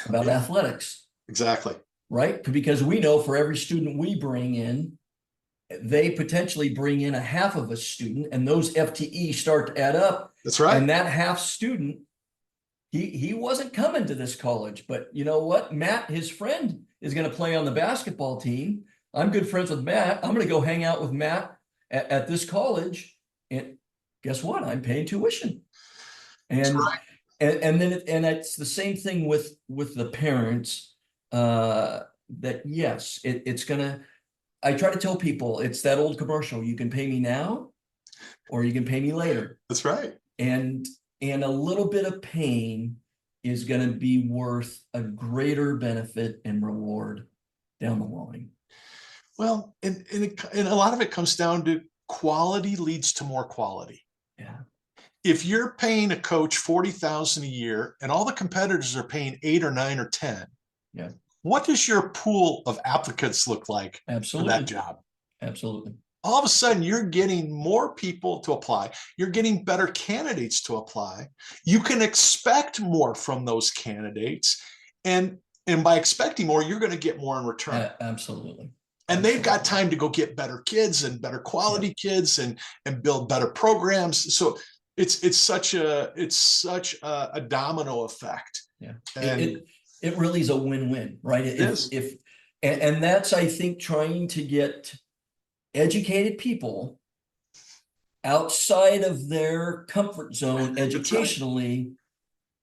About Yeah, athletics, exactly. right? Because we know for every student we bring in, they potentially bring in a half of a student, and those FTE start to add up. That's right. And that half student, he wasn't coming to this college, but you know what? Matt, his friend, is going to play on the basketball team. I'm good friends with Matt. I'm going to go hang out with Matt at this college, and guess what? I'm paying tuition. That's And right. and then and it's the same thing with the parents. That yes, it's gonna. I try to tell people it's that old commercial. You can pay me now, or you can pay me later. That's right. And a little bit of pain is going to be worth a greater benefit and reward down the line. Well, and a lot of it comes down to quality leads to more quality. Yeah. If you're paying a coach 40,000 a year and all the competitors are paying 8 or 9 or 10, Yeah. what does your pool of applicants look like Absolutely. for that job? Absolutely. All of a sudden, you're getting more people to apply. You're getting better candidates to apply. You can expect more from those candidates. And by expecting more, you're going to get more in return. Absolutely. And they've got time to go get better kids and better quality kids and build better programs. So it's such a domino effect. Yeah. And it really is a win-win, right? If And that's, I think, trying to get educated people outside of their comfort zone educationally,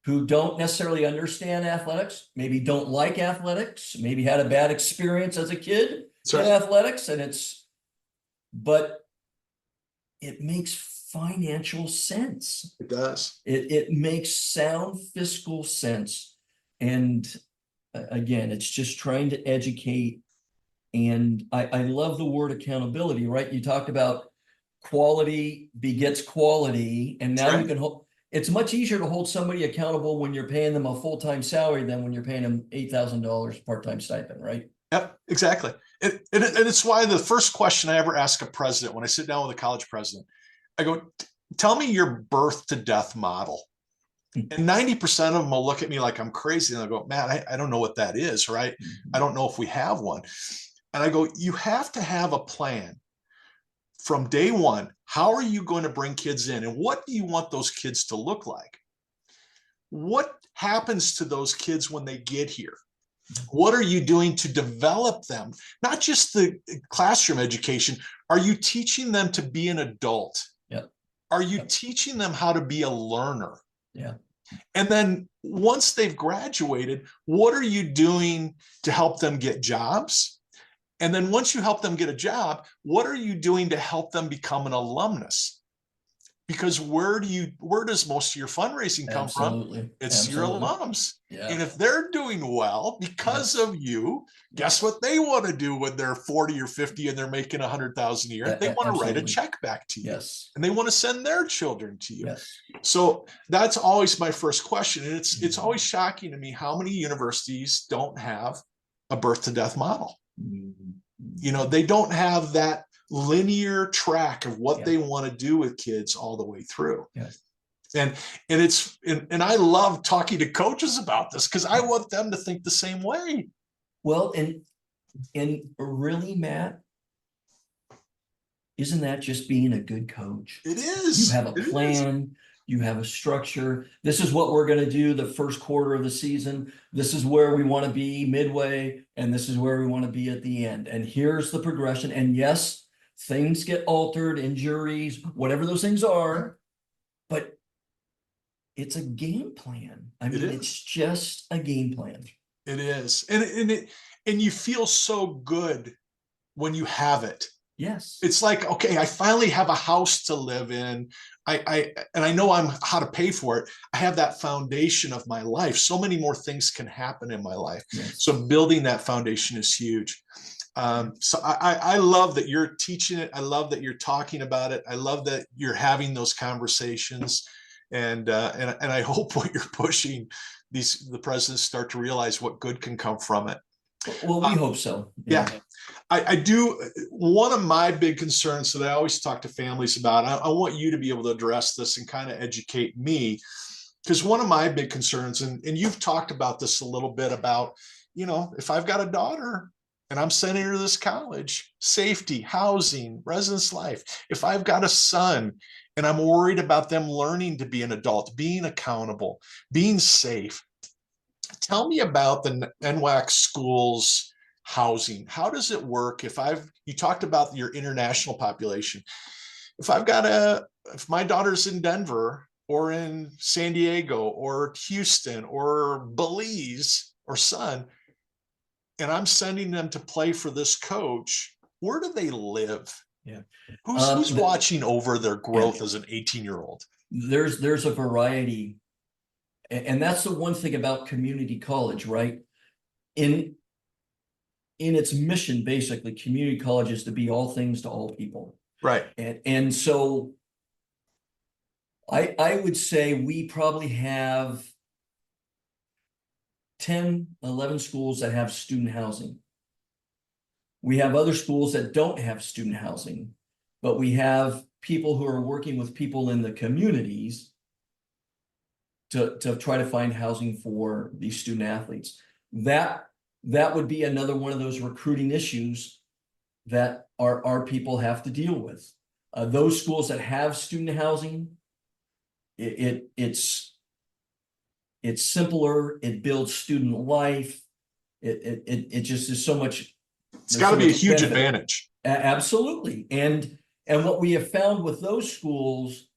who don't necessarily understand athletics, maybe don't like athletics, maybe had a bad experience as a kid in athletics, but it makes financial sense. It does. It makes sound fiscal sense. And again, it's just trying to educate. And I love the word accountability, right? You talked about quality begets quality, and now you can hold. It's much easier to hold somebody accountable when you're paying them a full-time salary than when you're paying them $8,000 part-time stipend, right? Yep, exactly. And it's why the first question I ever ask a president when I sit down with a college president, I go, tell me your birth to death model. And 90% of them will look at me like I'm crazy. And they'll go, man, I don't know what that is, right? I don't know if we have one. And I go, you have to have a plan from day one. How are you going to bring kids in? And what do you want those kids to look like? What happens to those kids when they get here? What are you doing to develop them? Not just the classroom education. Are you teaching them to be an adult? Yep. Are you teaching them how to be a learner? Yeah. And then once they've graduated, what are you doing to help them get jobs? And then once you help them get a job, what are you doing to help them become an alumnus? Because where does most of your fundraising come from? It's your alums. Yeah. And if they're doing well because of you, guess what they want to do when they're 40 or 50 and they're making 100,000 a year? They want to write a check back to you. Yes. And they want to send their children to you. Yes. So that's always my first question. And it's always shocking to me how many universities don't have a birth to death model. You know, they don't have that linear track of what they want to do with kids all the way through. And I love talking to coaches about this because I want them to think the same way. Well, and really, Matt, isn't that just being a good coach? It is. You have a plan, you have a structure. This is what we're going to do the first quarter of the season. This is where we want to be midway, and this is where we want to be at the end. And here's the progression. And yes, things get altered, injuries, whatever those things are. But it's a game plan. I It mean, is. it's just a game plan. It is. And you feel so good when you have it. Yes. It's like, okay, I finally have a house to live in. And I know I'm how to pay for it. I have that foundation of my life. So many more things can happen in my life. Yes. So building that foundation is huge. So I love that you're teaching it. I love that you're talking about it. I love that you're having those conversations, and I hope what you're pushing, the presidents start to realize what good can come from it. Well, we Uh, hope so. yeah, I do. One of my big concerns that I always talk to families about, I want you to be able to address this and kind of educate me, because one of my big concerns, and you've talked about this a little bit about, if I've got a daughter and I'm sending her to this college, safety, housing, residence life. If I've got a son and I'm worried about them learning to be an adult, being accountable, being safe, tell me about the NWAC schools housing. How does it work? You talked about your international population. If my daughter's in Denver or in San Diego or Houston or Belize or Sun, and I'm sending them to play for this coach, where do they live? Yeah. Who's watching over their growth Yeah. as an 18-year-old? There's a variety. And that's the one thing about community college, right? In its mission, basically, community college is to be all things to all people. Right. And so I would say we probably have 10, 11 schools that have student housing. We have other schools that don't have student housing, but we have people who are working with people in the communities to try to find housing for these student athletes. That would be another one of those recruiting issues that our people have to deal with. Those schools that have student housing, it's simpler. It builds student life. It just is so much. It's got to be a huge benefit. advantage. Absolutely. And what we have found with those schools,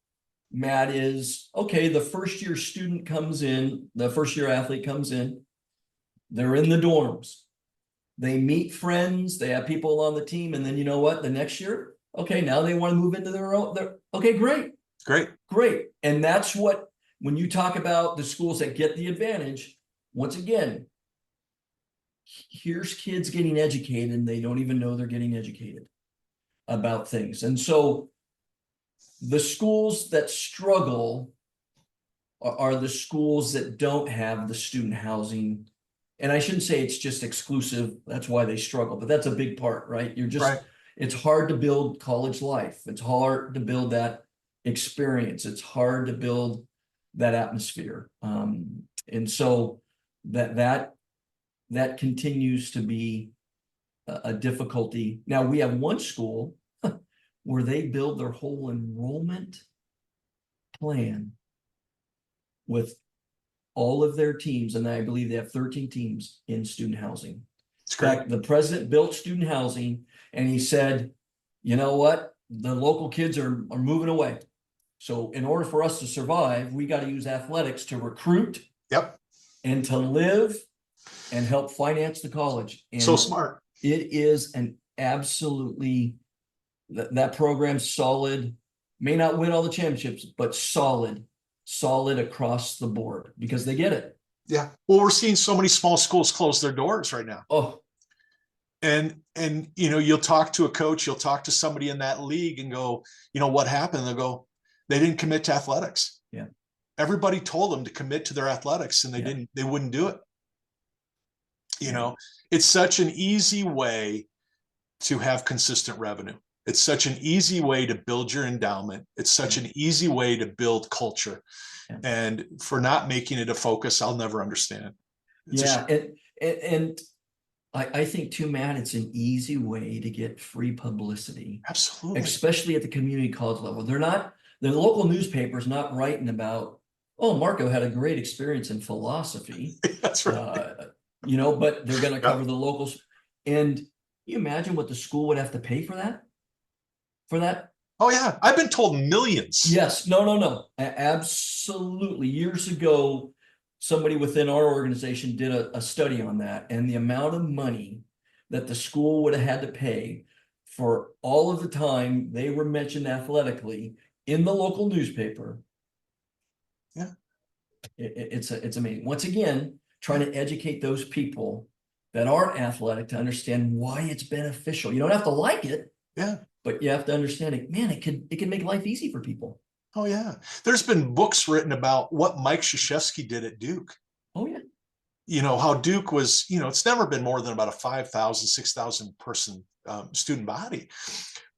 Matt, is okay, the first year student comes in, the first year athlete comes in, they're in the dorms. They meet friends, they have people on the team, and then you know what? The next year, okay, now they want to move into their own. Okay, great. Great. And that's what, when you talk about the schools that get the advantage, once again, here's kids getting educated and they don't even know they're getting educated about things. And so the schools that struggle are the schools that don't have the student housing. And I shouldn't say it's just exclusive. That's why they struggle, but that's a big part, right? Right. It's hard to build college life. It's hard to build that experience. It's hard to build that atmosphere. And so that continues to be a difficulty. Now we have one school where they build their whole enrollment plan with all of their teams, and I believe they have 13 teams in student housing. It's great. In fact, the president built student housing, and he said, you know what? The local kids are moving away. So in order for us to survive, we got to use athletics to recruit. Yep. And to live and help finance the college. And so smart. It is an absolutely, that program's solid, may not win all the championships, but solid across the board because they get it. Yeah. Well, we're seeing so many small schools close their doors right now. Oh. And you'll talk to a coach, you'll talk to somebody in that league and go, what happened? They'll go, they didn't commit to athletics. Yeah. Everybody told them to commit to their athletics and they wouldn't do it. It's such an easy way to have consistent revenue. It's such an easy way to build your endowment. It's such an easy way to build culture. And for not making it a focus, I'll never understand. And I think too, Matt, it's an easy way to get free publicity. Absolutely. Especially at the community college level. The local newspaper's not writing about, oh, Marco had a great experience in philosophy. That's right. But they're going to cover the locals. And you imagine what the school would have to pay for that? Oh yeah, I've been told millions. Yes, no, no, no. Absolutely. Years ago, somebody within our organization did a study on that, and the amount of money that the school would have had to pay for all of the time they were mentioned athletically in the local newspaper. Yeah, It's amazing. Once again, trying to educate those people that aren't athletic to understand why it's beneficial. You don't have to like it, yeah. but you have to understand it. Man, it can make life easy for people. Oh yeah. There's been books written about what Mike Krzyzewski did at Duke. Oh yeah. How Duke was, it's never been more than about a 5,000, 6,000 person student body,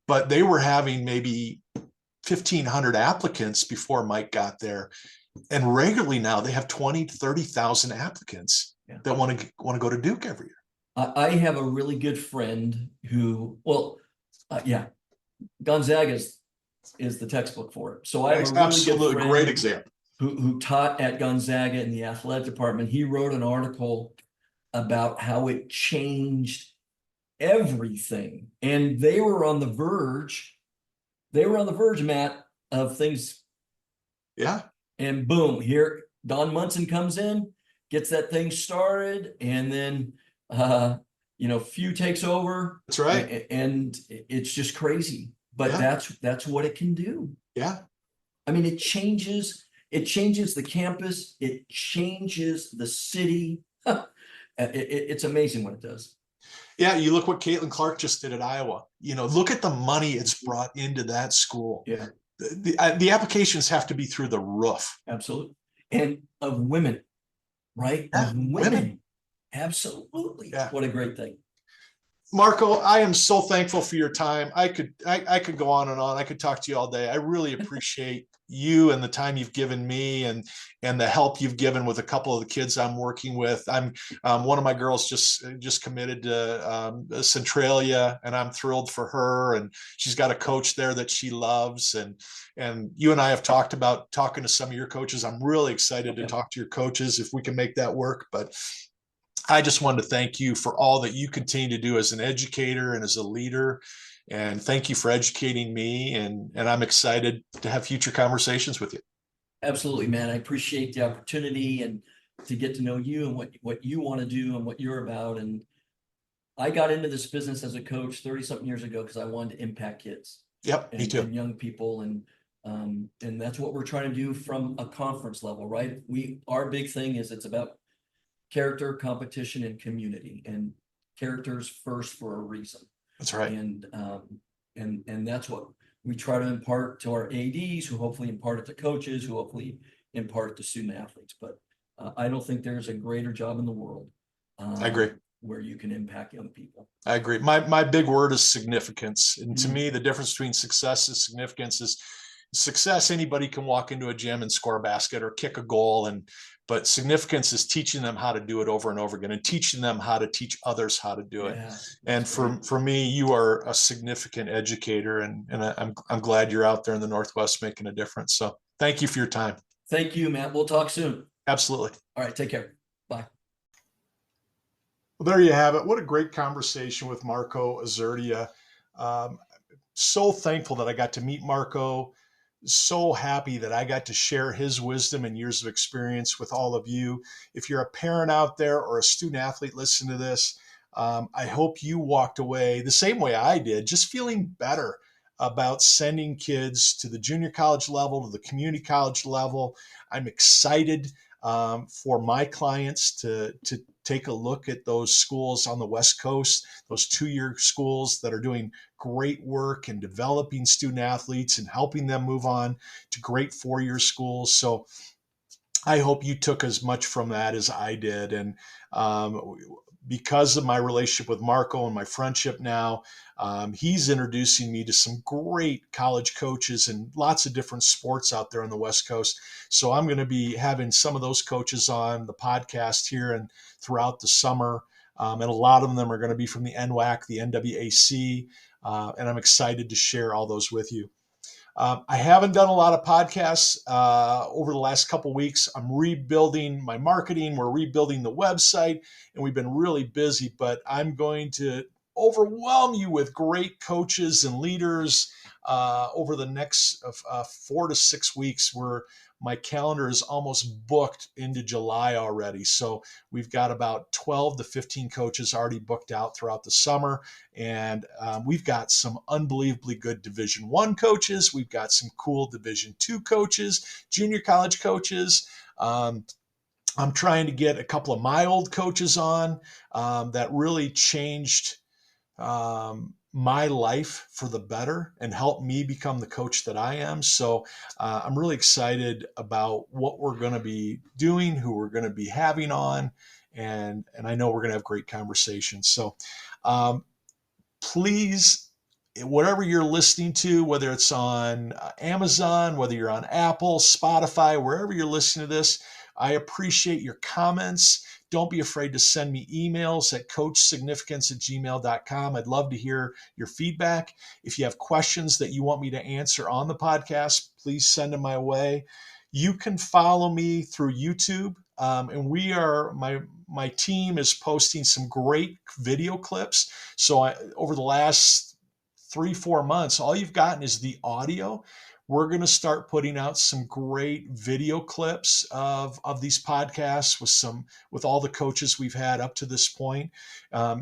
but they were having maybe 1,500 applicants before Mike got there. And regularly now they have 20 to 30,000 applicants Yeah. that want to go to Duke every year. I have a really good friend who, well, yeah, Gonzaga is the textbook for it. So I have a really good Absolutely great friend example. who taught at Gonzaga in the athletic department. He wrote an article about how it changed everything. And they were on the verge, Matt, of things. Yeah, And boom, here Don Munson comes in, gets that thing started, and then Few takes over, that's right. and it's just crazy. But Yeah, that's what it can do. yeah. I mean, it changes the campus, it changes the city. It's amazing what it does. Yeah, you look what Caitlin Clark just did at Iowa. Look at the money it's brought into that school. Yeah, The applications have to be through the roof. absolutely. And of women, right? Yeah, Of women. women. Absolutely. Yeah. What a great thing. Marco, I am so thankful for your time. I could go on and on. I could talk to you all day. I really appreciate you and the time you've given me and the help you've given with a couple of the kids I'm working with. I'm one of my girls just committed to Centralia, and I'm thrilled for her. And she's got a coach there that she loves. And you and I have talked about talking to some of your coaches. I'm really excited to Yeah, talk to your coaches if we can make that work. But I just wanted to thank you for all that you continue to do as an educator and as a leader. And thank you for educating me. And I'm excited to have future conversations with you. absolutely, man. I appreciate the opportunity and to get to know you and what you want to do and what you're about. And I got into this business as a coach 30 something years ago because I wanted to impact kids Yep, me too. and young people. And that's what we're trying to do from a conference level, right? Our big thing is it's about character, competition, and community. And characters first for a reason. That's right. And that's what we try to impart to our ADs, who hopefully impart it to coaches, who hopefully impart it to student athletes. But I don't think there's a greater job in the world I agree. where you can impact young people. I agree. My big word is significance. And to Mhm. me, the difference between success and significance is success. Anybody can walk into a gym and score a basket or kick a goal. But significance is teaching them how to do it over and over again and teaching them how to teach others how to do it. Yeah, And that's great. for me, you are a significant educator, and I'm glad you're out there in the Northwest making a difference. So thank you for your time. Thank you, Matt. We'll talk soon. Absolutely. All right, take care. Bye. Well, there you have it. What a great conversation with Marco Azurdia. Um, so thankful that I got to meet Marco. So happy that I got to share his wisdom and years of experience with all of you. If you're a parent out there or a student athlete listening to this, I hope you walked away the same way I did, just feeling better about sending kids to the junior college level, to the community college level. I'm excited for my clients to take a look at those schools on the West Coast, those 2-year schools that are doing great work in developing student athletes and helping them move on to great 4-year schools. So I hope you took as much from that as I did. And because of my relationship with Marco and my friendship now, he's introducing me to some great college coaches and lots of different sports out there on the West Coast. So I'm going to be having some of those coaches on the podcast here and throughout the summer. And a lot of them are going to be from the NWAC, the NWAC, and I'm excited to share all those with you. I haven't done a lot of podcasts over the last couple of weeks. I'm rebuilding my marketing. We're rebuilding the website, and we've been really busy. But I'm going to overwhelm you with great coaches and leaders over the next 4 to 6 weeks. Where my calendar is almost booked into July already. So we've got about 12 to 15 coaches already booked out throughout the summer. And we've got some unbelievably good Division I coaches. We've got some cool Division II coaches, junior college coaches. I'm trying to get a couple of my old coaches on that really changed my life for the better and helped me become the coach that I am. So I'm really excited about what we're going to be doing, who we're going to be having on, and I know we're going to have great conversations. So um, please, whatever you're listening to, whether it's on Amazon, whether you're on Apple, Spotify, wherever you're listening to this, I appreciate your comments. Don't be afraid to send me emails at coachsignificance@gmail.com. I'd love to hear your feedback. If you have questions that you want me to answer on the podcast, please send them my way. You can follow me through YouTube. And my team is posting some great video clips. So over the last 3-4 months, all you've gotten is the audio. We're going to start putting out some great video clips of these podcasts with all the coaches we've had up to this point.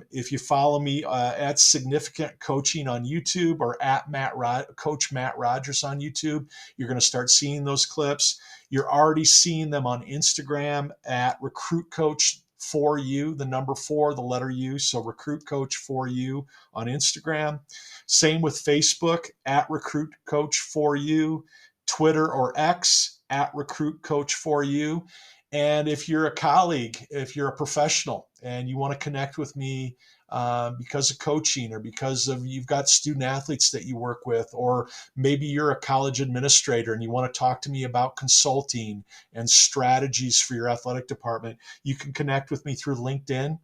If you follow me at Significant Coaching on YouTube or at Coach Matt Rogers on YouTube, you're going to start seeing those clips. You're already seeing them on Instagram at Recruit Coach for You, the number 4, the letter U. So Recruit Coach for You on Instagram. Same with Facebook at Recruit Coach for You, Twitter or X at Recruit Coach for You. And if you're a colleague, if you're a professional and you want to connect with me because of coaching or because of you've got student athletes that you work with, or maybe you're a college administrator and you want to talk to me about consulting and strategies for your athletic department, you can connect with me through LinkedIn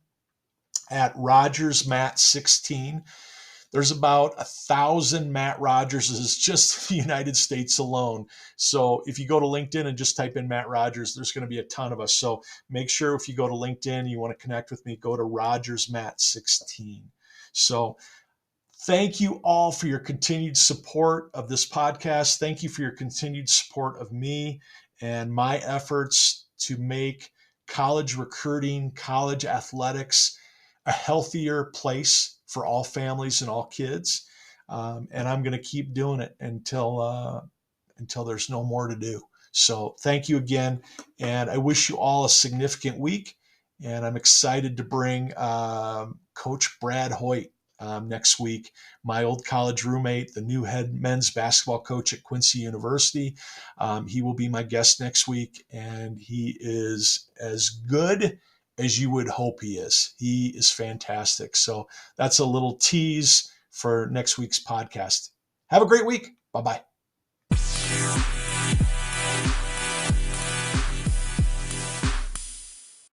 at RogersMatt16. There's about 1,000 Matt Rogerses just in the United States alone. So if you go to LinkedIn and just type in Matt Rogers, there's going to be a ton of us. So make sure if you go to LinkedIn, you want to connect with me, go to RogersMatt16. So thank you all for your continued support of this podcast. Thank you for your continued support of me and my efforts to make college recruiting, college athletics a healthier place for all families and all kids. And I'm going to keep doing it until there's no more to do. So thank you again. And I wish you all a significant week. And I'm excited to bring Coach Brad Hoyt next week, my old college roommate, the new head men's basketball coach at Quincy University. He will be my guest next week, and he is as good as you would hope he is. He is fantastic. So that's a little tease for next week's podcast. Have a great week. Bye-bye.